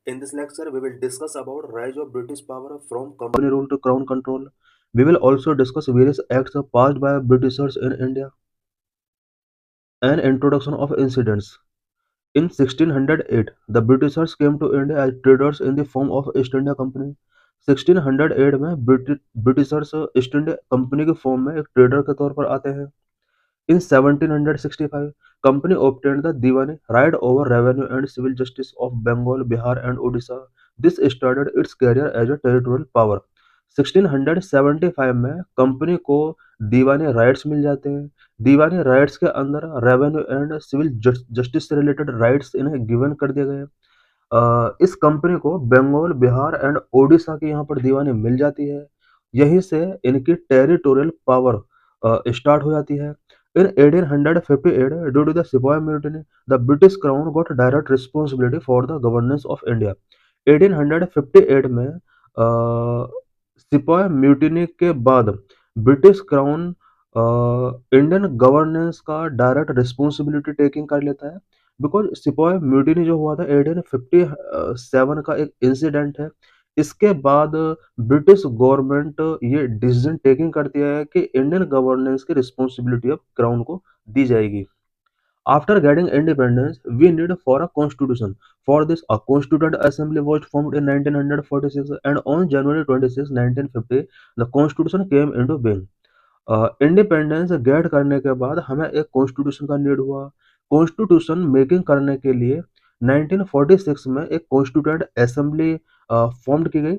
In this lecture, we will discuss about rise of British power from company rule to crown control. We will also discuss various acts passed by Britishers in India and introduction of incidents. In 1608, the Britishers came to India as traders in the form of East India Company. 1608 में Britishers east India Company के form में एक trader के तौर पर आते हैं. In 1765, company obtained the Diwani right over revenue and civil justice of Bengal, Bihar and Odisha. This started its career as a territorial power. 1675 में कंपनी को दीवानी राइट्स मिल जाते हैं. दीवानी राइट्स के अंदर रेवेन्यू एंड सिविल जस्टिस से related rights इन्हें given कर दिए गए. इस कंपनी को बंगाल, बिहार एंड ओडिशा की यहाँ पर दीवानी मिल जाती है. यहीं से इनकी टेरिटोरियल पावर स्टार्ट हो जाती है. In 1858, due to the Sepoy Mutiny, the British Crown got direct responsibility for the governance of India. 1858 में सिपाही म्यूटिनी के बाद ब्रिटिश क्राउन इंडियन गवर्नेंस का डायरेक्ट रिस्पॉन्सिबिलिटी टेकिंग कर लेता है. बिकॉज सिपाही म्यूटिनी जो हुआ था 1857 का एक इंसिडेंट है. इसके बाद ब्रिटिश गवर्नमेंट ये डिसीजन टेकिंग करती है कि इंडियन गवर्नेंस की रिस्पॉन्सिबिलिटी अब क्राउन को दी जाएगी. After getting independence, we need for a constitution. For this, a constituent assembly was formed in 1946, and on January 26, 1950, the constitution came into being. Independence get करने के बाद हमें एक कॉन्स्टिट्यूशन का नीड हुआ. कॉन्स्टिट्यूशन मेकिंग करने के लिए 1946 में एक कॉन्स्टिट्यूएंट असेंबली फॉर्म की गई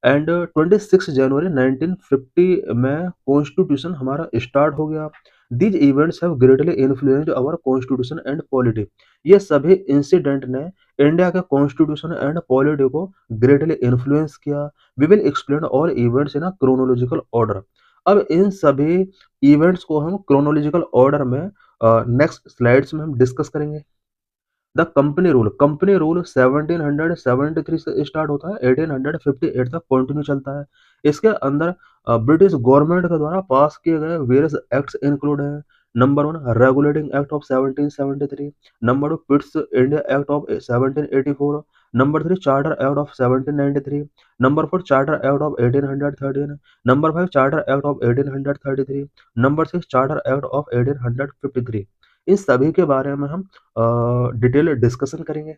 एंड 26 जनवरी 1950 में कॉन्स्टिट्यूशन हमारा स्टार्ट हो गया. These events have greatly influenced our constitution and polity. ये सभी इंसिडेंट ने इंडिया के कॉन्स्टिट्यूशन एंड पॉलिटी को ग्रेटली इन्फ्लुएंस किया. We will explain all events in a chronological order. अब इन सभी इवेंट्स को हम क्रोनोलॉजिकल ऑर्डर में नेक्स्ट स्लाइड्स में हम डिस्कस करेंगे. द कंपनी रूल 1773 से स्टार्ट होता है, 1858 तक कंटिन्यू चलता है. इसके अंदर ब्रिटिश गवर्नमेंट के द्वारा पास किए गए वेरियस एक्ट्स इंक्लूड हैं. Number 1 regulating act of 1773, number 2 Pitt's India act of 1784, number 3 charter act of 1793, number 4 charter act of 1813, number 5 charter act of 1833, number 6 charter act of 1853. इन सभी के बारे में हम डिटेल डिस्कशन करेंगे.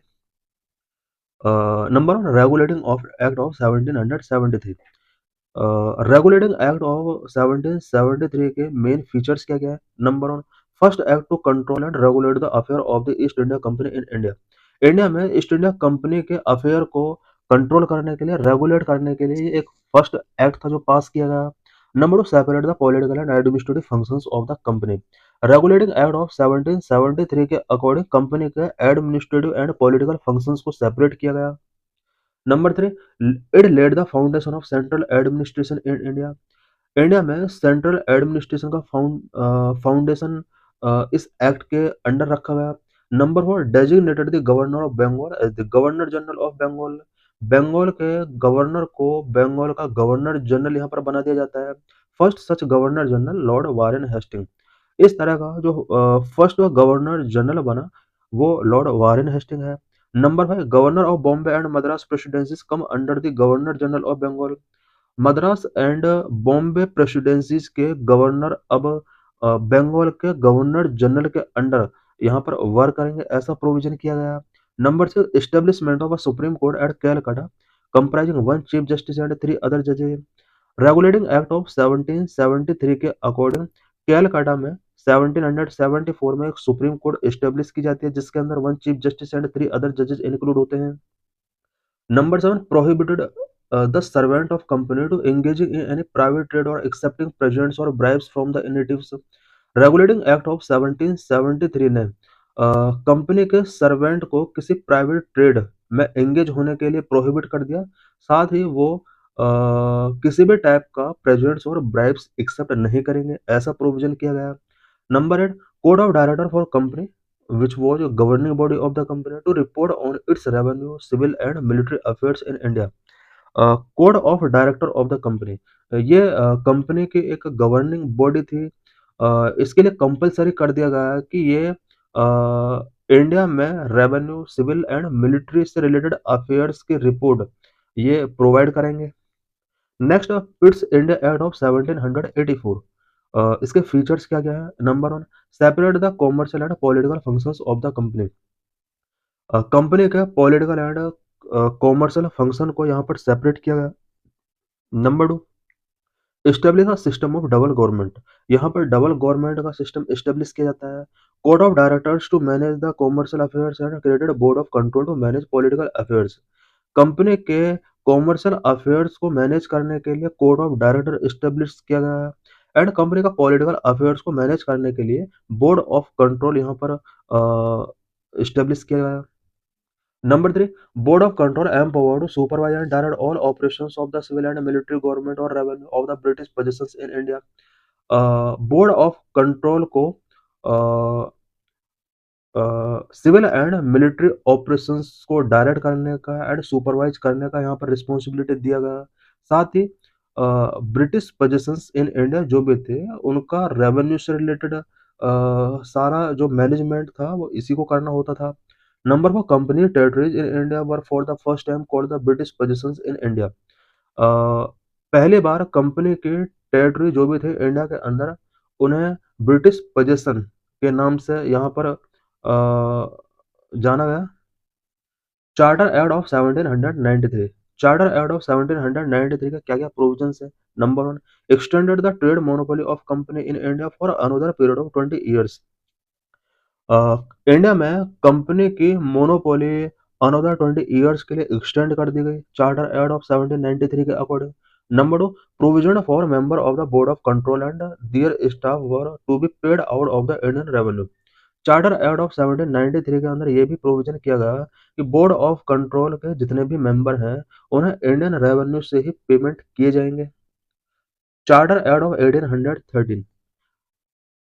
Number 1 regulating of act of 1773. Regulating act of 1773 के main features क्या क्या है. Number 1 first act to control and regulate the affair of the East India Company in India. India में ईस्ट इंडिया कंपनी के affair को control करने के लिए, रेगुलेट करने के लिए एक फर्स्ट एक्ट था जो पास किया गया. Number 2 separate the political and administrative functions of the company. Regulating act of 1773 के अकॉर्डिंग कंपनी के एडमिनिस्ट्रेटिव एंड पॉलिटिकल फंक्शंस को सेपरेट किया गया. Number 3 it led the foundation of central administration in India. India में central administration का foundation इस act के under रखा गया. Number 4 designated the governor of Bengal as the governor general of Bengal. Bengal के गवर्नर को बंगाल का गवर्नर जनरल यहाँ पर बना दिया जाता है. First such governor general Lord Warren Hasting. इस तरह का जो फर्स्ट गवर्नर जनरल बना वो लॉर्ड वारेन हेस्टिंग है. Number 5 governor of Bombay and Madras presidencies come under the governor general of Bengal. Madras and Bombay presidencies के गवर्नर अब बंगाल के गवर्नर जनरल के अंडर यहाँ पर वर्क करेंगे, ऐसा प्रोविजन किया गया. Number 6 establishment of a supreme court at Calcutta comprising 1 chief justice and 3 other जजेस. रेगुलेटिंग एक्ट ऑफ 1773 के अकॉर्डिंग कैलकाटा में 1774 में एक सुप्रीम कोर्ट एस्टेब्लिश की जाती है जिसके अंदर 1 चीफ जस्टिस एंड 3 अदर जजेस इंक्लूड होते हैं. Number 7 prohibited the servant of company to engaging in any private trade or accepting presents or bribes from the natives. Regulating act of 1773 ने company के सर्वेंट को किसी प्राइवेट ट्रेड में engage होने के लिए प्रोहिबिट कर दिया. साथ ही वो किसी भी टाइप का प्रेजेंट्स और ब्राइब्स एक्सेप्ट नहीं करेंगे, ऐसा प्रोविजन किया गया. Number 8 code of director for company which was a governing body of the company to report on its revenue, civil and military affairs in India. Code of director of the company, ये company की एक governing body थी. इसके लिए compulsory कर दिया गया है कि ये इंडिया में रेवेन्यू, सिविल एंड मिलिट्री से रिलेटेड अफेयर्स की रिपोर्ट ये प्रोवाइड करेंगे। Next, Pitt's India act of 1784। इसके फीचर्स क्या क्या है? Number one, separate the commercial and political functions of the company. Company के पॉलिटिकल एंड कॉमर्शियल फंक्शन को यहाँ पर सेपरेट किया गया। Number to, establish a system of double government. यहाँ पर डबल गवर्नमेंट का सिस्टम एस्टेब्लिश किया जाता है। Code of directors to manage the commercial affairs and created board of control to manage political affairs. Company के commercial affairs को manage करने के लिए कोड ऑफ डायरेक्टर एस्टेब्लिश किया गया है। एंड कंपनी का पॉलिटिकल अफेयर्स को मैनेज करने के लिए बोर्ड ऑफ कंट्रोल यहाँ पर एस्टेब्लिश किया गया है। Number three, Board of Control empowered to supervise and direct all operations of the civil and military government or revenue of the British possessions in India. Board of control को civil and military operations को direct करने का and supervise करने का यहाँ पर responsibility दिया गया। साथ ही ब्रिटिश पोजेशंस इन इंडिया जो भी थे उनका रेवेन्यू से रिलेटेड सारा जो मैनेजमेंट था वो इसी को करना होता था। Number four, company territories in India were for the first time called the British possessions in India. पहली बार कंपनी के टेरिटरी जो भी थे इंडिया के अंदर उन्हें ब्रिटिश पोजेशन के नाम से यहाँ पर जाना गया। Charter act of 1793। Charter act of 1793 का क्या क्या प्रोविजंस है? Number one, extended the trade monopoly of company in India for another period of 20 years. India में कंपनी की मोनोपोली अनदर 20 ईयर्स के लिए एक्सटेंड कर दी गई चार्टर एक्ट ऑफ 1793 के according. Number two, provision for member of the board of control and their staff were to be paid out of the Indian revenue. Charter act of 1793 के अंदर ये भी प्रोविजन किया गया कि बोर्ड ऑफ कंट्रोल के जितने भी मेंबर हैं उन्हें इंडियन रेवेन्यू से ही पेमेंट किए जाएंगे। Charter act of 1813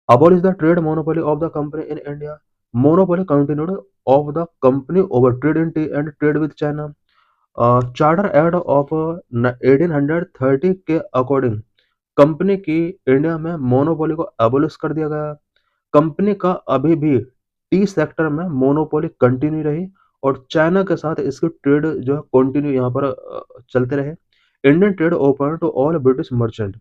abolish the trade monopoly of the company in India. Monopoly continued of the company over trade in tea and trade with China. Charter act of 1830 के according company की India में monopoly को abolish कर दिया गया। Company का अभी भी टी सेक्टर में मोनोपोली कंटिन्यू रही और चाइना के साथ इसकी ट्रेड जो है कंटिन्यू यहाँ पर चलते रहे। Indian trade open to all British merchant.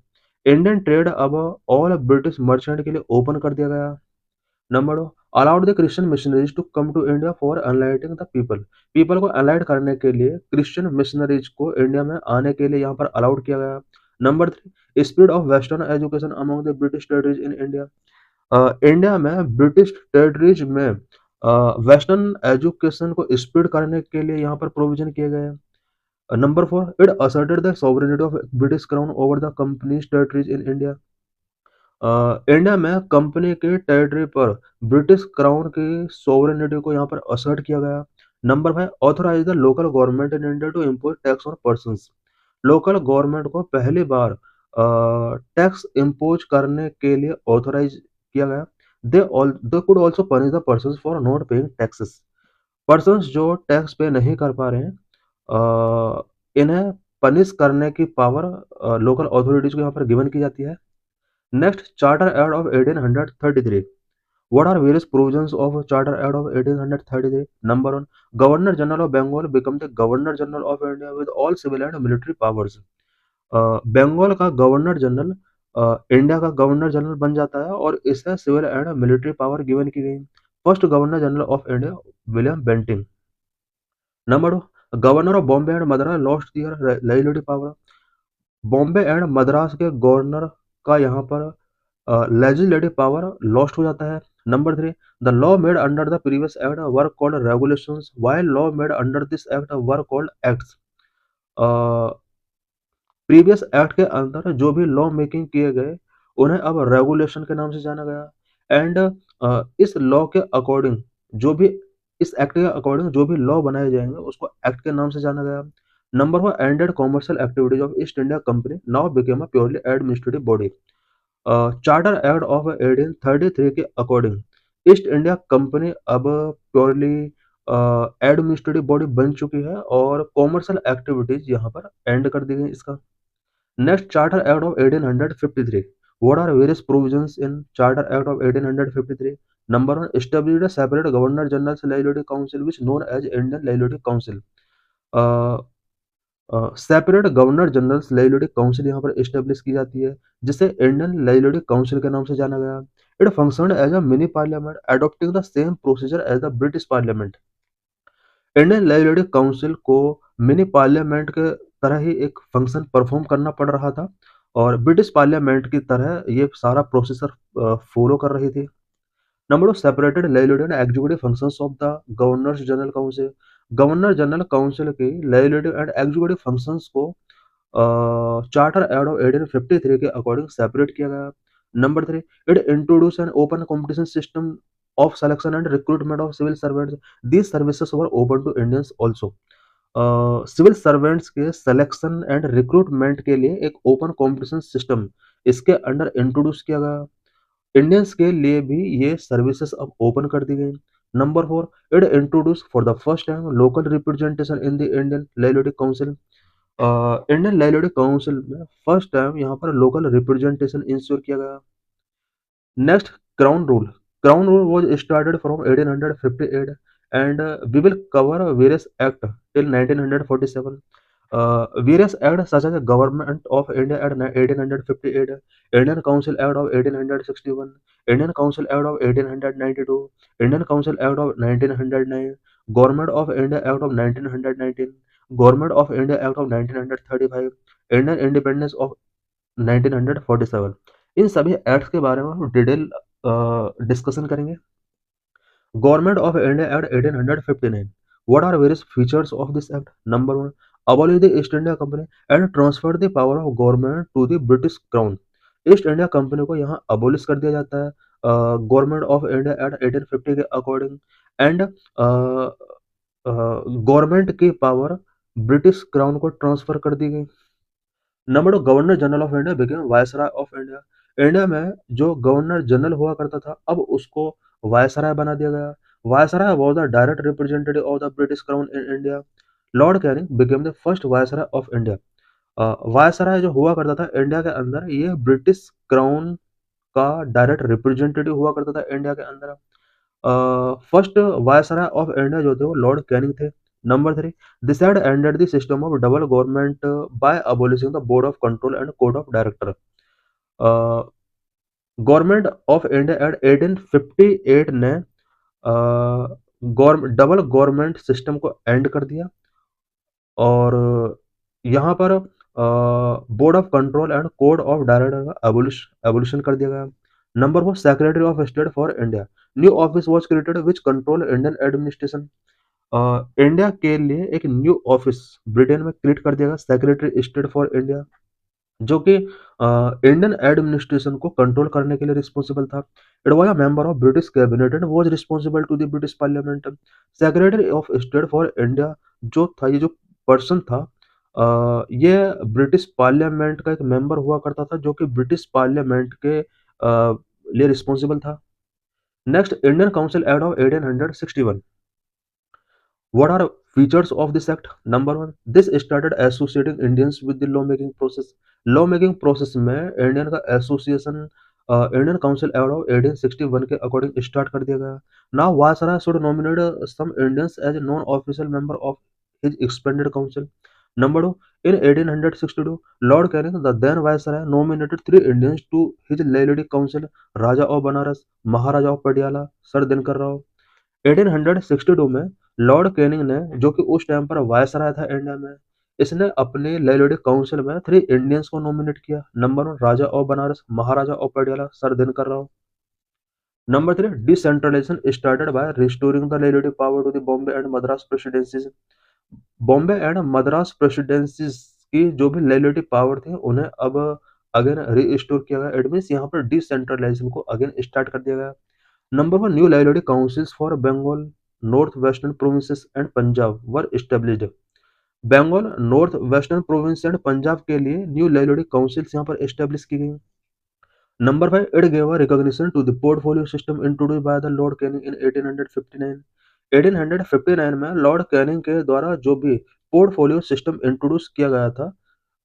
Indian trade अब ऑल ब्रिटिश मर्चेंट के लिए ओपन कर दिया गया। Number two, allowed the Christian missionaries to come to India for enlightening the people. People को एनलाइट करने के लिए क्रिश्चियन मिशनरीज को इंडिया में आने के लिए यहाँ पर अलाउड किया गया। Number three, spread of western education among the British territories in India. India में ब्रिटिश टेरिटरीज में वेस्टर्न एजुकेशन को स्प्रेड करने के लिए यहाँ पर प्रोविजन किए गए हैं। Number four, it asserted the sovereignty of British crown over the company's territories in India. India में कंपनी के टेरिटरी पर ब्रिटिश क्राउन की सोवरेनिटी को यहाँ पर असर्ट किया गया। Number five, authorise the local government in India to impose tax on persons. Local government को पहली बार टैक्स इम्पोज करने के लिए ऑथोराइज किया गया। They could also punish the persons for not paying taxes. Persons जो टैक्स पे नहीं कर पा रहे हैं इन्हें पनिश करने की पावर लोकल अथॉरिटीज को यहाँ पर गिवन की जाती है। Next, charter act of 1833। What are various provisions of Charter Act of 1833? Number one, Governor General of Bengal become the Governor General of India with all civil and military powers. Bengal का governor general India का governor general बन जाता है और इसे civil and military power given की गई। First governor general of India William Bentinck. Number two, governor of Bombay and Madras lost their legislative power. Bombay and Madras के गवर्नर का यहाँ पर लेजिस्लेटिव पावर लॉस्ट हो जाता है। Number three, the law made under the previous act were called regulations while law made under this act were called acts. Previous act के अंदर जो भी लॉ मेकिंग किए गए उन्हें अब रेगुलेशन के नाम से जाना गया। एंड इस लॉ के अकॉर्डिंग जो भी इस एक्ट के अकॉर्डिंग जो भी लॉ बनाए जाएंगे उसको एक्ट के नाम से जाना गया। Number four, ended commercial activities of east India company now became a purely administrative body. Charter act of 1833 के अकॉर्डिंग ईस्ट इंडिया कंपनी अब प्योरली एडमिनिस्ट्रेटिव बॉडी बन चुकी है और कॉमर्शियल एक्टिविटीज यहाँ पर एंड कर दी गई इसका। Next, charter act of 1853। What are various provisions in Charter Act of 1853? Number one, established a separate Governor General's Liability Council, which known as Indian Liability Council. Uh, separate governor generals liability council यहाँ पर establish की जाती है, जिसे Indian liability council के नाम से जाना गया। It functioned as a mini parliament adopting the same procedure as the British parliament. Indian liability council को मिनी पार्लियामेंट के तरह ही एक फंक्शन परफॉर्म करना पड़ रहा था और ब्रिटिश पार्लियामेंट की तरह ये सारा प्रोसीजर फॉलो कर रही थी। Number two, separated liability and executive functions of the governors general council. Governor general council की लाइबिलिटी एंड एग्जीक्यूटिव फंक्शंस को चार्टर एक्ट ऑफ 1853 के अकॉर्डिंग सेपरेट किया गया। Number three, it introduce an open competition system of selection and recruitment of civil servants. These services were open to Indians also. Civil servants के selection and recruitment के लिए एक open competition system इसके under introduce किया गया। Indians के लिए भी ये सर्विसेज अब ओपन कर दी गई। Number four, it introduce for the first time local representation in the Indian liability council. Indian liability council में फर्स्ट टाइम यहाँ पर लोकल रिप्रेजेंटेशन इंश्योर किया गया। Next, Crown Rule. Crown Rule was started from 1858 and we will cover various act till 1947. Various acts such as the Government of India Act 1858, Indian Council Act of 1861, Indian Council Act of 1892, Indian Council Act of 1909, Government of India Act of 1919, Government of India Act of 1935, Indian Independence of 1947। इन सभी acts के बारे में हम detail discussion करेंगे। Government of India act 1859। What are various features of this act? Number one, abolish the East India Company and transfer the power of government to the British Crown। East India company को यहाँ abolish कर दिया जाता है government of India act 1850 के according and government की power British crown को transfer कर दी गई। Number two, governor general of India became viceroy of India. India में जो गवर्नर जनरल हुआ करता था अब उसको वायसराय बना दिया गया। Viceroy was the direct representative of the British crown in India. Lord Canning became the first viceroy of India. Viceroy जो हुआ करता था इंडिया के अंदर ये ब्रिटिश क्राउन का डायरेक्ट रिप्रेजेंटेटिव हुआ करता था इंडिया के अंदर। फर्स्ट वायसराय ऑफ इंडिया जो थे वो लॉर्ड कैनिंग थे। Number three, this had ended the system of double government by abolishing the board of control and code of director. Government of India act 1858 ने double government system को and कर दिया और यहाँ पर board of control and code of director का abolition कर दिया गया। Number four, secretary of state for India. New office was created which control Indian administration. India के लिए एक न्यू ऑफिस ब्रिटेन में क्रिएट कर दिया गया, सेक्रेटरी स्टेट फॉर इंडिया, जो कि इंडियन एडमिनिस्ट्रेशन को कंट्रोल करने के लिए रिस्पॉन्सिबल था। It was a member of British cabinet and was responsible to the British parliament. Secretary of state for India जो था, ये जो पर्सन था ये ब्रिटिश पार्लियामेंट का एक मेंबर हुआ करता था जो कि ब्रिटिश पार्लियामेंट के लिए रिस्पॉन्सिबल था। Next, Indian council act of 1861। What are features of this act? Number one, this started associating Indians with the lawmaking process. Lawmaking process में इंडियन का association Indian council act of 1861 के according start कर दिया गया। Now viceroy should nominate some Indians as non official member of his expanded council. Number two, in 1862 Lord Canning, the then Viceroy, nominated three Indians to his liability council: Raja of Benaras, Maharaja of Patiala, Sir Dinkar Rao. 1862 में Lord Canning ने, जो कि उस time पर viceroy था India में, इसने अपने लाइबिलिटी काउंसिल में थ्री इंडियंस को नॉमिनेट किया। Number one, Raja of Benaras, Maharaja of Patiala, Sir Dinkar Rao. Number three, decentralisation started by restoring the liability power to the Bombay and Madras presidencies. Bombay and Madras presidencies की जो भी लाइबिलिटी पावर थी उन्हें अब अगेन रीस्टोर किया गया। इट मीन्स यहाँ पर डिसेंट्रलाइजेशन को अगेन स्टार्ट कर दिया गया। Number one, new liability councils for Bengal, North Western provinces and Punjab were established. Bengal, north western province and Punjab के लिए न्यू लाइबिलिटी काउंसिल्स यहाँ पर एस्टेब्लिश की गई। Number five, it gave a recognition to the portfolio system introduced by the Lord Canning in 1859। 1859 में Lord Canning के द्वारा जो भी पोर्टफोलियो सिस्टम इंट्रोड्यूस किया गया था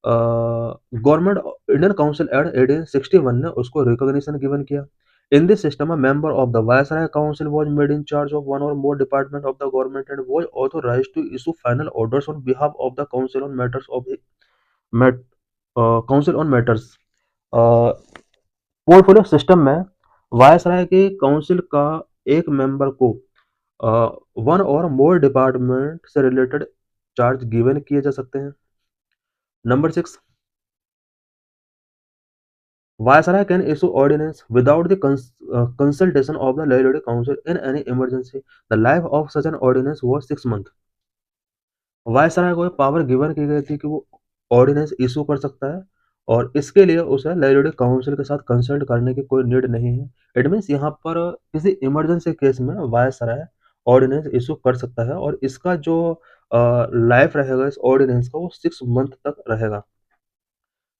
गवर्नमेंट इंडियन काउंसिल एक्ट 1861 ने उसको रिकॉग्निशन गिवन किया। In this system, a member of the Viceroy Council was made in charge of one or more department of the government and was authorized to issue final orders on behalf of the council on matters of the met, council on matters। Portfolio system में viceroy के council का एक member को one और मोर department से related charge given किए जा सकते हैं। Number 6, Viceroy can issue ordinance without the consultation of the Legislative Council in any emergency. The life of such an ordinance was 6 months। Viceroy को पावर गिवन की गई थी कि वो ऑर्डिनेंस इशू कर सकता है और इसके लिए उसे लेजिस्लेटिव काउंसिल के साथ कंसल्ट करने की कोई नीड नहीं है। इट मीन्स यहाँ पर किसी इमरजेंसी केस में वायसराय ऑर्डिनेंस इशू कर सकता है और इसका जो लाइफ रहेगा इस ऑर्डिनेंस का वो 6 मंथ तक रहेगा।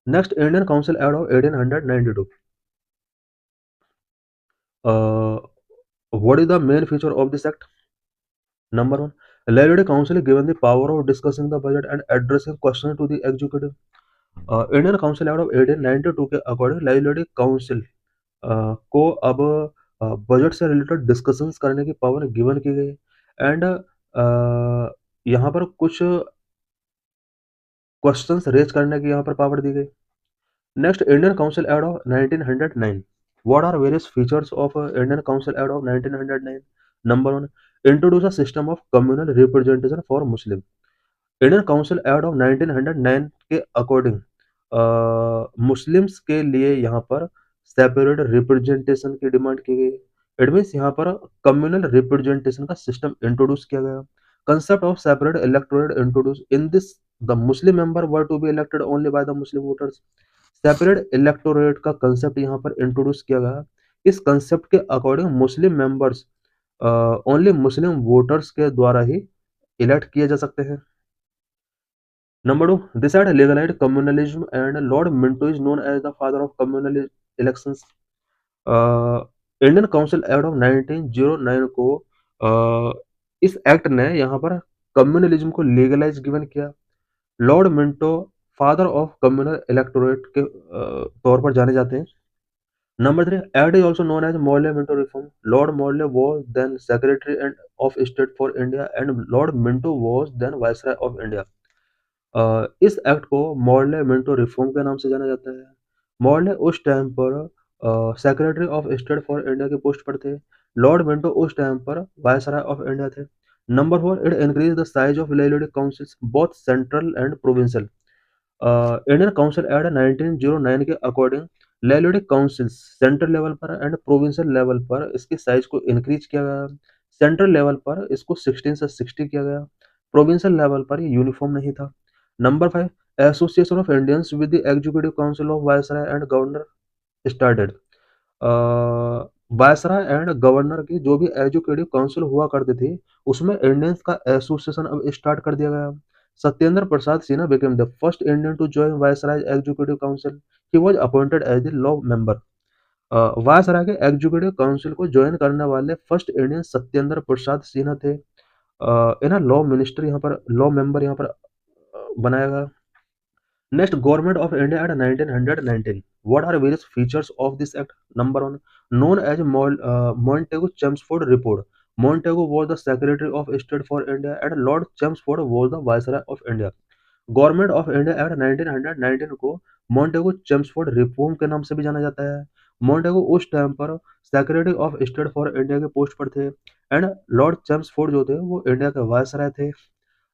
Next, Indian council act of 1892। What is the main feature of this act? Number one, Legislative Council is given the power of discussing the budget and addressing questions to the executive। Indian council act of 1892 के according legislative council को अब budget से related discussions करने की power given की गई and यहाँ पर कुछ क्वेश्चंस रेज करने की यहाँ पर पावर दी गई। Next, Indian council act of 1909। What are various features of Indian council act of 1909? Number one, introduce a system of communal representation for Muslim. Indian council act of 1909 के according Muslims के लिए यहाँ पर separate representation की demand की गई। It means यहाँ पर कम्युनल रिप्रेजेंटेशन का सिस्टम इंट्रोड्यूस किया गया। Concept of separate electorate introduce in this, the Muslim member were to be elected only by the Muslim voters. Separate electorate का कंसेप्ट यहाँ पर इंट्रोड्यूस किया गया। इस कंसेप्ट के according Muslim members only Muslim voters के द्वारा ही इलेक्ट किए जा सकते हैं। Number two, this had legalized communalism and Lord Minto is known as the father of communal elections। Indian council act of 1909 को इस एक्ट ने यहाँ पर कम्युनलिज्म को लीगलाइज गिवन किया। Lord Minto father of communal electorate के तौर पर जाने जाते हैं। Number three, act is also known as Morley Minto reform. Lord Morley was then secretary and of state for India and Lord Minto was then viceroy of India. इस एक्ट को Morley Minto reform के नाम से जाना जाता है। Morley उस टाइम पर secretary of state for India के पोस्ट पर थे। लॉर्ड मिंटो उस टाइम पर वायसराय ऑफ इंडिया थे। Number four, it increase the size of legislative councils both central and provincial. Indian council act 1909 के according legislative councils central level पर and provincial level पर इसके size को increase किया गया। सेंट्रल लेवल पर इसको 16 से 60 किया गया। प्रोविंशियल लेवल पर ये यूनिफॉर्म नहीं था। Number five, association of Indians with the executive council of viceroy and governor started. Viceroy and governor की जो भी एग्जीक्यूटिव काउंसिल हुआ करती थी उसमें इंडियंस का एसोसिएशन अब स्टार्ट कर दिया गया। Satyendra Prasad Sinha became the first Indian to join Viceroy's executive council। He was appointed as the law member। Viceroy के एग्जीक्यूटिव काउंसिल को ज्वाइन करने वाले फर्स्ट इंडियन सत्येंद्र प्रसाद सिन्हा थे। इन्हें लॉ मिनिस्टर यहाँ पर लॉ मेंबर यहाँ पर बनाया गया। Next, government of India act 1919। What are various features of this act? Number one, known as Montagu Chelmsford report. Montagu was the secretary of state for India and Lord Chelmsford was the viceroy of India. Government of India act 1919 को मॉन्टेगो Chelmsford reform के नाम से भी जाना जाता है। मॉन्टेगो उस time पर secretary of state for India के पोस्ट पर थे एंड लॉर्ड चेम्सफोर्ड जो थे वो इंडिया के वायसराय थे।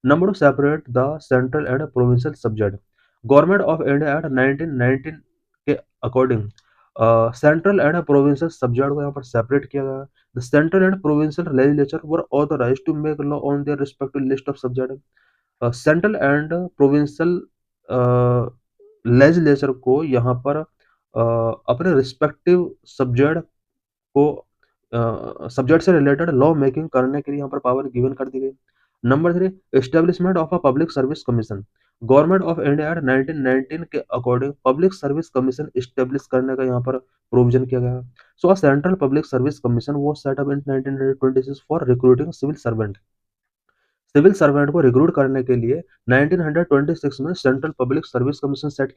Number two, separate the central and provincial subject. Government of India act 1919 के according central and provincial subject को यहाँ पर सेपरेट किया गया। The central and provincial legislature were authorised to make law on their respective list of subject. Central and provincial legislature को यहाँ पर अपने रिस्पेक्टिव सब्जेक्ट को सब्जेक्ट से रिलेटेड लॉ मेकिंग करने के लिए यहाँ पर पावर गिवन कर दी गई। Number three, establishment of a public service commission. Government of India act 1919 के according public service commission establish करने का यहाँ पर प्रोविजन किया गया। So a central public service commission was set up in 1926 for recruiting civil servant. Civil servant को recruit करने के लिए 1926 में central public service commission setup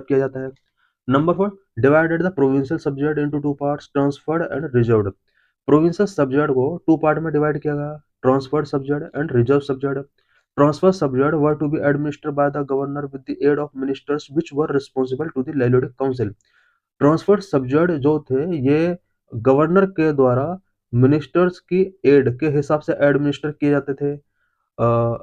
किया जाता है। Number 4, divided the provincial subject into two parts, transferred and reserved. Provincial subject को two part में डिवाइड किया गया, transferred subject and reserve subject. Transfer subject were to be administered by the governor with the aid of ministers which were responsible to the legislative council. Transfer subject जो थे ये governor के द्वारा ministers की add के हिसाब से administer किए जाते थे।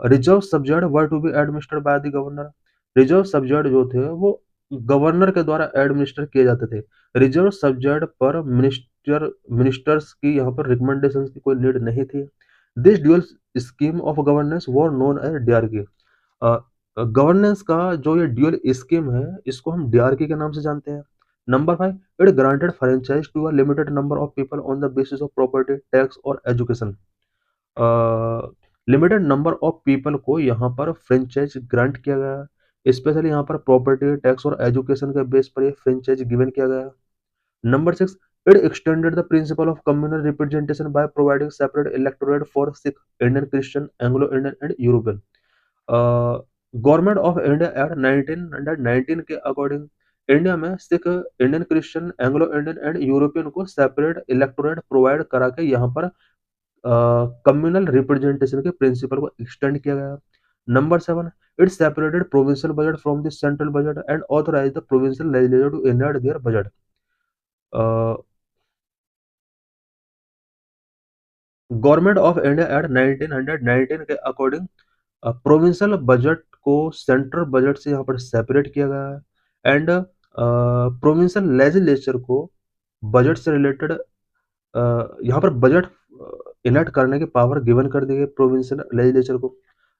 Reserve subject were to be administered by the governor. Reserve subject जो थे वो गवर्नर के द्वारा एडमिनिस्टर किए जाते थे। रिजर्व सब्जेक्ट पर मिनिस्टर्स की यहाँ पर रिकमेंडेशन की कोई नीड नहीं थी। This dual scheme of governance were known as diarchy. Governance का जो ये ड्यूअल स्कीम है इसको हम डीआरके के नाम से जानते हैं। Number 5, it granted franchise to a limited number of people on the basis of property, tax और education. Limited number of people को यहाँ पर फ्रेंचाइज ग्रांट किया गया, स्पेशली यहाँ पर प्रॉपर्टी, टैक्स और एजुकेशन के बेस पर ये फ्रेंचाइज गिवन किया गया। Number 6, it extended the principle of communal representation by providing separate electorate for Sikh, Indian Christian, Anglo Indian and European. Government of India act 1919 के अकॉर्डिंग इंडिया में Sikh, Indian Christian, Anglo Indian and European को separate electorate provide करा के यहाँ पर communal representation के principal को extend किया गया। Number 7, it separated provincial budget from the central budget and authorise the provincial legislature to inherit their budget. Government of India act 1919 के अकॉर्डिंग प्रोविंशियल बजट को सेंट्रल बजट से यहाँ पर separate किया गया है एंड प्रोविंशियल लेजिस्लेचर को budget से रिलेटेड यहाँ पर बजट इनेक्ट करने की पावर गिवन कर दी गई प्रोविंशियल लेजिस्लेचर को।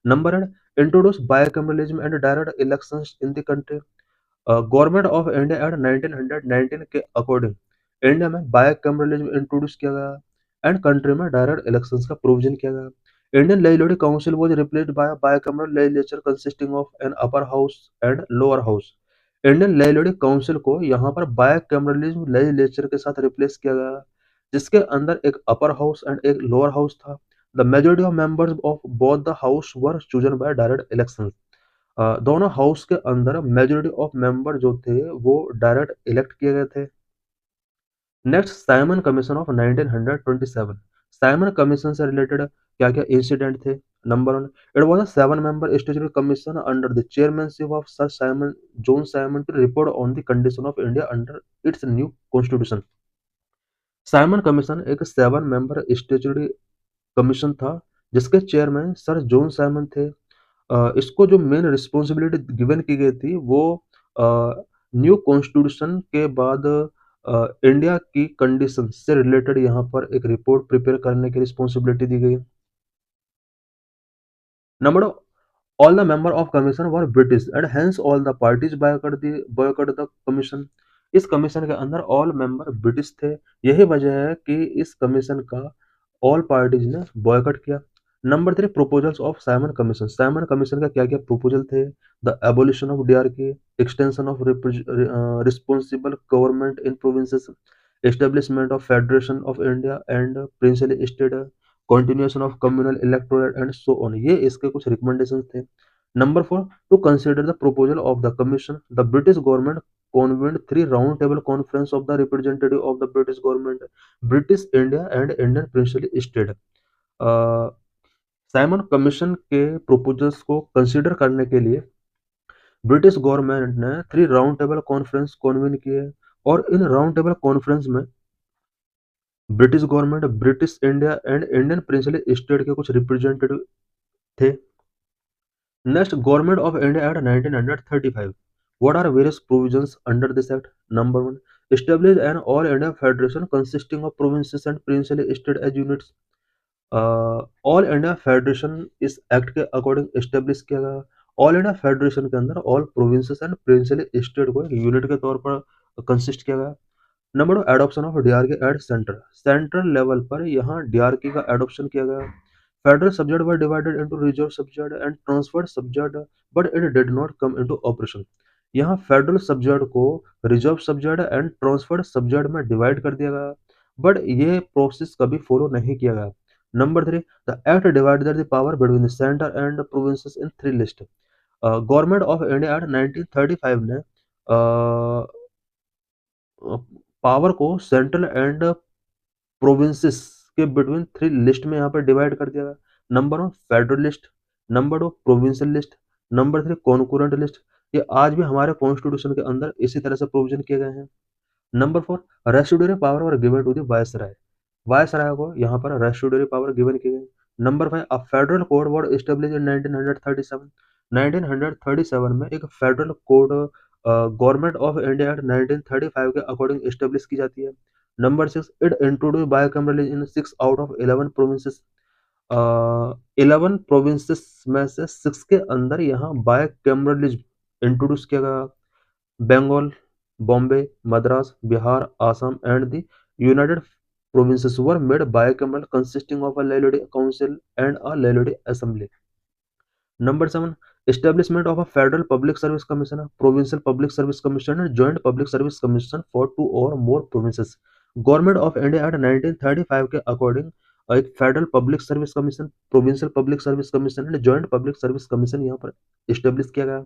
Number 8, introduce bicameralism and direct elections in the country. Government of India act 1919 के अकॉर्डिंग इंडिया में बायकम्युनलिज्म इंट्रोड्यूस किया गया एंड कंट्री में डायरेक्ट इलेक्शंस का प्रोविजन किया गया। Indian legislative council was replaced by bicameral legislature consisting of an upper house and lower house. Indian legislative council को यहाँ पर बायकम्युनलिज्म लेजिस्लेचर के साथ रिप्लेस किया गया, जिसके अंदर एक अपर हाउस एंड एक लोअर हाउस था। The majority of members of both the house were chosen bye direct election. दोनों हाउस के अंदर मेजॉरिटी ऑफ मेंबर जो थे वो डायरेक्ट इलेक्ट किए गए थे। Next, Simon commission of 1927। Simon commission से रिलेटेड क्या क्या इंसिडेंट थे? Number 1, it was a 7-member statutory commission under the chairmanship of sir Simon John Simon to report on the condition of India under its new constitution. Simon commission एक 7-member statutory commission था जिसके chairman sir John Simon थे। इसको जो main responsibility given की गई थी वो न्यू कॉन्स्टिट्यूशन के बाद इंडिया की कंडीशन से रिलेटेड यहाँ पर एक रिपोर्ट प्रिपेयर करने की रिस्पॉन्सिबिलिटी दी गई। Number, all the member of commission were British and hence all the parties boycott the commission. इस कमीशन के अंदर ऑल मेंबर ब्रिटिश थे, यही वजह है कि इस कमीशन का ऑल पार्टीज ने बॉयकॉट किया। Number 3, proposals of Simon commission. Simon commission का क्या क्या प्रोपोजल थे? The abolition of dyarchy, extension of responsible government in provinces, establishment of federation of India and princely state, continuation of communal electorate and so on। ये इसके कुछ recommendations थे। Number 4, to consider the proposal of the commission, the British government convened 3 round table conference of the representative of the British government, British India and Indian Princely State। Simon commission के proposals को consider करने के लिए British government ने 3 round table conference convene किए और इन round table conference में British government, British India and Indian princely state के कुछ रिप्रेजेंटेटिव थे। Next, government of India act 1935। What are various provisions under this act? Number 1, establish an all India federation consisting of provinces and princely state as units. All India federation इस act के according establish किया गया। All India federation के अंदर all provinces and princely state को एक unit के तौर पर कंसिस्ट किया गया। Number 2, adoption of DRK at centre. Central level पर यहाँ डीआरके का एडॉप्शन किया गया। Federal subject were divided into reserve subject and transferred subject but it did not come into operation. यहाँ फेडरल सब्जेक्ट को reserve subject and transferred subject में divide कर दिया गया बट ये प्रोसेस कभी फॉलो नहीं किया गया। Number 3, the act divided the power between the centre and provinces in 3 list. Government of India act 1935 ने पावर को सेंट्रल एंड प्रोविंसेस के बिटवीन 3 लिस्ट में यहाँ पर डिवाइड कर दिया गया। Number 1 federal list, number 2 provincial list, number 3 concurrent list. ये आज भी हमारे कॉन्स्टिट्यूशन के अंदर इसी तरह से प्रोविजन किए गए हैं। Number 4, residuary power were given to the viceroy. Viceroy को यहाँ पर रेसिड्यूरी पावर गिवन की गई। Number 5, a federal court were establish in 1937। 1937 में एक federal court government of India act 1935 के अकॉर्डिंग एस्टेब्लिश की जाती है। Number 6, it introduce bicameralism in 6 out of 11 provinces. 11 provinces में से 6 के अंदर यहाँ बायकैमरलिज्म इंट्रोड्यूस किया गया। Bengal, Bombay, Madras, Bihar, Assam and the United Provinces were made bicameral consisting of a Lelodi Council and a Lelodi Assembly. Number 7, establishment of a Federal Public Service Commission, Provincial Public Service Commission and Joint Public Service Commission for 2 or more provinces. Government of India Act 1935 के according एक federal public service commission, provincial public service commission and joint public service commission यहाँ पर establish किया गया।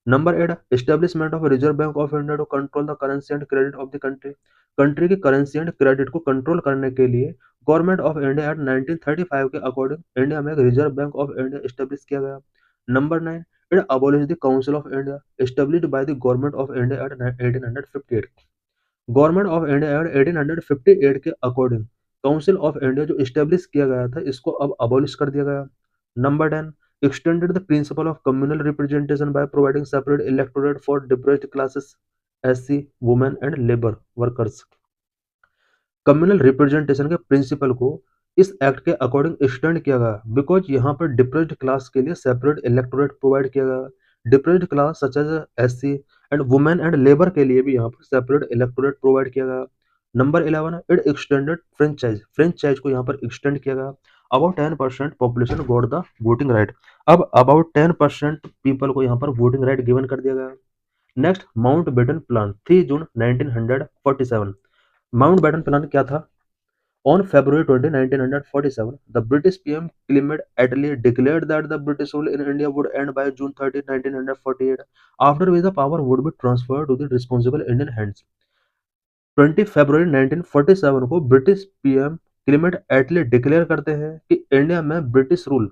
Number 8, establishment of reserve bank of India to control the currency and credit of the country. Country की currency and credit को control करने के लिए government of India act 1935 के अकॉर्डिंग इंडिया में एक reserve bank of India establish किया गया। Number 9, it abolish the council of India established by the government of India act 1858। Government of India act 1858 के अकॉर्डिंग काउंसिल ऑफ इंडिया जो establish किया गया था इसको अब अबॉलिश कर दिया गया। Number 10, extended the principle of communal representation by providing separate electorate for deprived classes, SC, women and labor workers। Communal representation के प्रिंसिपल को इस एक्ट के अकॉर्डिंग एक्सटेंड किया गया बिकॉज यहाँ पर डिप्रेस्ड क्लास के लिए सेपरेट इलेक्टोरेट प्रोवाइड किया गया। Depressed class such as SC and women and labour के लिए भी यहाँ पर सेपरेट इलेक्टोरेट प्रोवाइड किया गया। नंबर 11, इट एक्सटेंडेड फ्रेंचाइज को यहाँ पर एक्सटेंड किया गया। About 10% population got the voting right. अब अबाउट 10% पीपल को यहाँ पर वोटिंग राइट गिवन कर दिया गया। नेक्स्ट, माउंट बेटन प्लान 3 जून 1947। माउंट बेटन प्लान क्या था? On February 20, 1947, the British PM Clement Attlee declared that the British rule in India would end by June 30, 1948, after which the power would be transferred to the responsible Indian hands. 20 फरवरी 1947 को British PM Clement एटली declare करते हैं कि India में British rule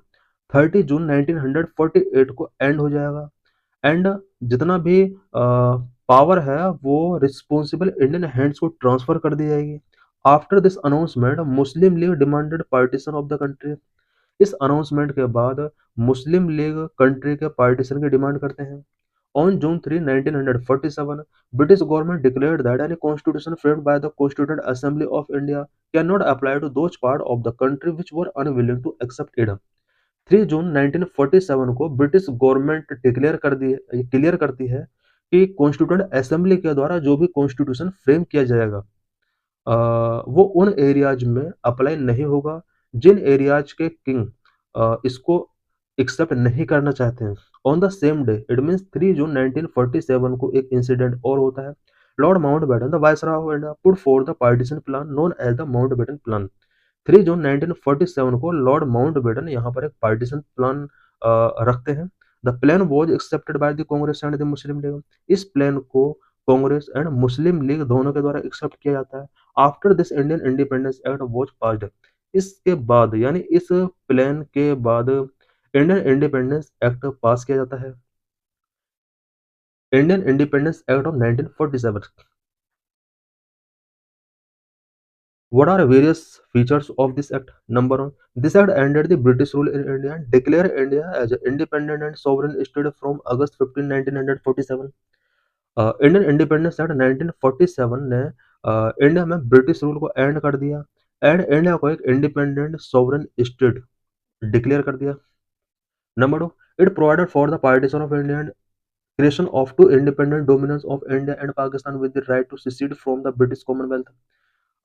30 जून 1948 को and हो जाएगा and जितना भी पावर है वो रिस्पॉन्सिबल इंडियन हैंड्स को ट्रांसफर कर दी जाएगी। After this announcement Muslim league demanded partition of the country. इस अनाउंसमेंट के बाद मुस्लिम लीग कंट्री के पार्टीशन की डिमांड करते हैं। On June 3, 1947, British government declared that any constitution framed by the Constituent Assembly of India cannot apply to those parts of the country which were unwilling to accept it। 3 जून 1947 को British government clear करती है कि constituent assembly के द्वारा जो भी constitution frame किया जाएगा वो उन एरियाज में अप्लाई नहीं होगा जिन एरियाज के किंग इसको एक्सेप्ट नहीं करना चाहते हैं। On the same day, it means 3 जून 1947 को एक इंसिडेंट और होता है। Lord Mountbatten the viceroy of India put for the partition plan known as the Mountbatten plan. 3 जून 1947 को लॉर्ड माउंटबेटन यहाँ पर एक पार्टीशन प्लान रखते हैं। The plan was accepted by the Congress and the Muslim league. इस प्लान को Congress and Muslim league दोनों के द्वारा एक्सेप्ट किया जाता है। After this Indian independence act was passed. इसके बाद यानी इस प्लान के बाद इंडियन इंडिपेंडेंस एक्ट पास किया जाता है। Indian independence act of 1947। What are various features of this act? Number 1, this act ended the British rule in India and declared India as an independent and sovereign state from August 15, 1947। Indian independence act 1947 ने India में British rule को and कर दिया and India को एक independent sovereign state declare कर दिया। Number 2, it provided for the partition of India and creation of two independent dominions of India and Pakistan with the right to secede from the British Commonwealth।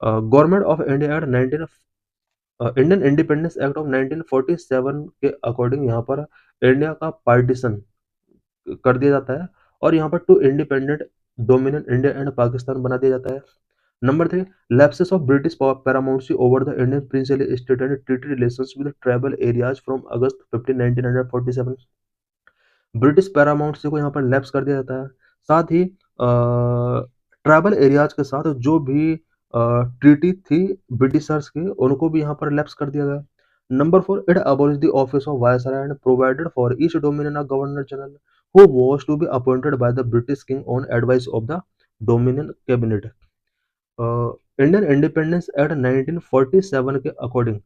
Government of India act 19 Indian independence act of 1947 के according यहाँ पर India का partition कर दिया जाता है और यहाँ पर two independent dominion India and Pakistan बना दिया जाता है। Number 3, lapses of British paramountcy over the Indian princely state and treaty relations with the tribal areas from August 15, 1947। British पैरामाउंटसी को यहाँ पर लैप्स कर दिया जाता है। साथ ही ट्राइबल एरियाज के साथ जो भी ट्रीटी थी ब्रिटिशर्स की, उनको भी यहाँ पर लैप्स कर दिया गया। Number 4, it abolish the office of viceroy and provided for each dominion a governor general who was to be appointed by the British king on advice of the dominion cabinet. Indian independence act 1947 के according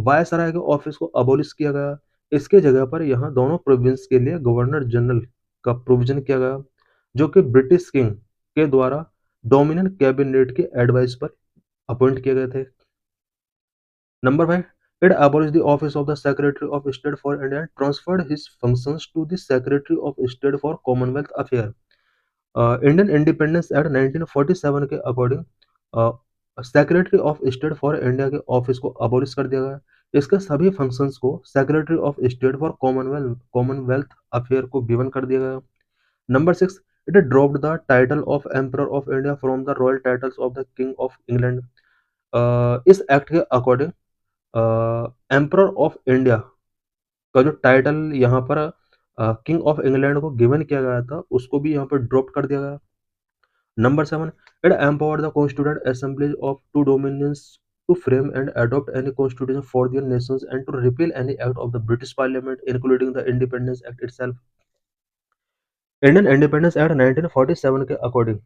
viceroy के office को abolish किया गया। इसके जगह पर यहाँ दोनों प्रोविंस के लिए गवर्नर जनरल का प्रोविजन किया गया, जो कि ब्रिटिश किंग के द्वारा डोमिनियन कैबिनेट के एडवाइस पर अपॉइंट किए गए थे। Number 5, it abolished the office of the Secretary of State for India and transferred his functions to the Secretary of State for Commonwealth Affairs। Indian independence act 1947 के according secretary of state for India के office को abolish कर दिया गया। इसके सभी functions को secretary of state for Commonwealth affair को गिवन कर दिया गया। Number 6, it dropped the title of emperor of India from the royal titles of the king of England. इस एक्ट के अकॉर्डिंग एम्परर ऑफ इंडिया का जो title यहाँ पर किंग ऑफ इंग्लैंड को गिवन किया गया था, उसको भी यहाँ पर ड्रॉप कर दिया गया। Number 7, it empowered the constituent assemblies of two dominions to frame and adopt any constitution for their nations and to repeal any act of the British Parliament, including the Independence Act itself। Indian independence act 1947 के according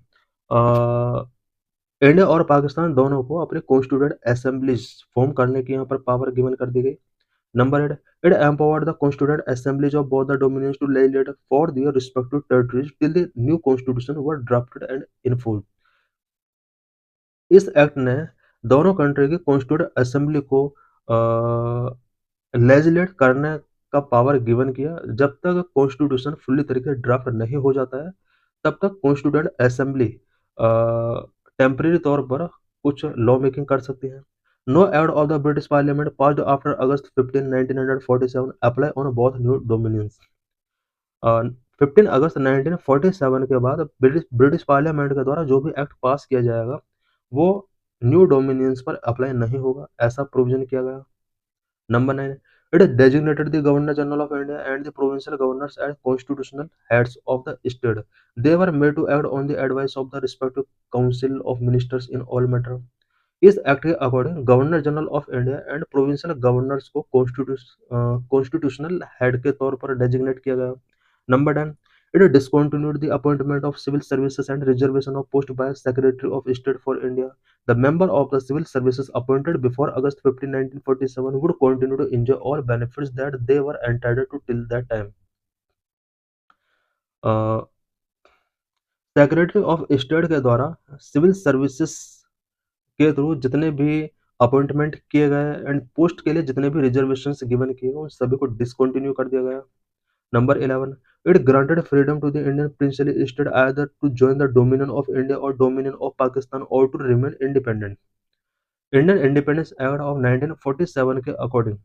India और पाकिस्तान दोनों को अपने constituent assemblies form करने की यहाँ पर power given कर दी गई। Number 8, it empowered the constituent assemblies of both the dominions to legislate for their respective territories till the new constitution were drafted and enforced। इस एक्ट ने दोनों कंट्री की कॉन्स्टिट्यूएंट असेंबली को लेजिस्लेट करने का पावर गिवन किया। जब तक कॉन्स्टिट्यूशन फुल्ली तरीके से ड्राफ्ट नहीं हो जाता है, तब तक कॉन्स्टिट्यूएंट असेंबली टेम्परेरी तौर पर कुछ लॉ मेकिंग कर सकती है। No act of the British parliament passed after August 15, 1947 apply on both new dominions. 15 अगस्त 1947 के बाद ब्रिटिश पार्लियामेंट के द्वारा जो भी एक्ट पास किया जाएगा, वो न्यू डोमिनियंस पर अप्लाई नहीं होगा, ऐसा प्रोविजन किया गया। Number 9, it designated the Governor General of India and the provincial governors as constitutional heads of the state। They were made to act on the advice of the respective council of ministers in all matter। इस act के according governor general of India and provincial governors को constitutional head के तौर पर designate किया गया। Number 10, it discontinued the appointment of civil services and reservation of post by secretary of state for India. The member of the civil services appointed before August 15, 1947 would continue to enjoy all benefits that they were entitled to till that time। Secretary of state के द्वारा civil services के through जितने भी appointment किए गए and post के लिए जितने भी रिजर्वेशन गिवन किए गए, उन सभी को डिसकंटिन्यू कर दिया गया। Number 11, it granted freedom to the Indian princely state either to join the dominion of India और डोमिनियन ऑफ पाकिस्तान और to remain independent. Indian independence act of 1947 के अकॉर्डिंग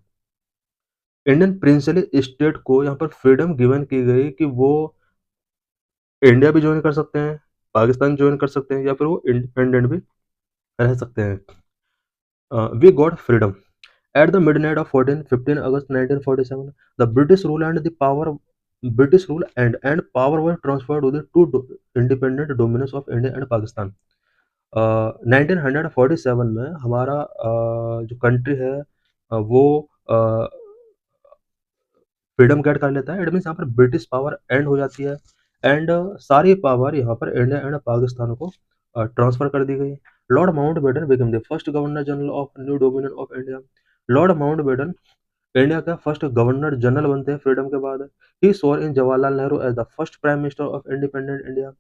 इंडियन प्रिंसली स्टेट को यहाँ पर फ्रीडम गिवन की गई कि वो इंडिया भी ज्वाइन कर सकते हैं, पाकिस्तान ज्वाइन कर सकते हैं, या फिर वो इंडिपेंडेंट भी रह सकते हैं। We got freedom at the midnight of 15 अगस्त 1947। The British rule and power were transferred to the two independent dominions of India and Pakistan। 1947 में हमारा जो कंट्री है वो फ्रीडम गेट कर लेता है। इट मीन्स यहाँ पर ब्रिटिश पावर एंड हो जाती है एंड सारी पावर यहाँ पर इंडिया एंड पाकिस्तान को ट्रांसफर कर दी गई। Lord Mountbatten became the first governor general of new dominion of India. Lord Mountbatten India का फर्स्ट गवर्नर जनरल बनते हैं फ्रीडम के बाद। He swore in Jawaharlal Nehru as the first prime minister of independent India.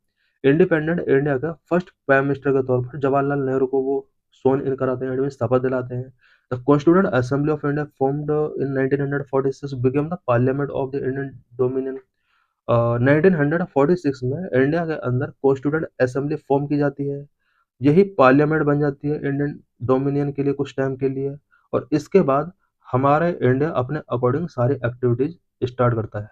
Independent India का first prime minister के तौर पर जवाहरलाल नेहरू को वो सोन इन कराते हैं, शपथ दिलाते हैं। The constituent assembly of India formed in 1946 became the parliament of the Indian dominion. 1946 में इंडिया के अंदर कॉन्स्टिट्यूएंट असेंबली फॉर्म की जाती है, यही पार्लियामेंट बन जाती है इंडियन डोमिनियन के लिए कुछ टाइम के लिए, और इसके बाद हमारे इंडिया अपने अकॉर्डिंग सारी एक्टिविटीज स्टार्ट करता है।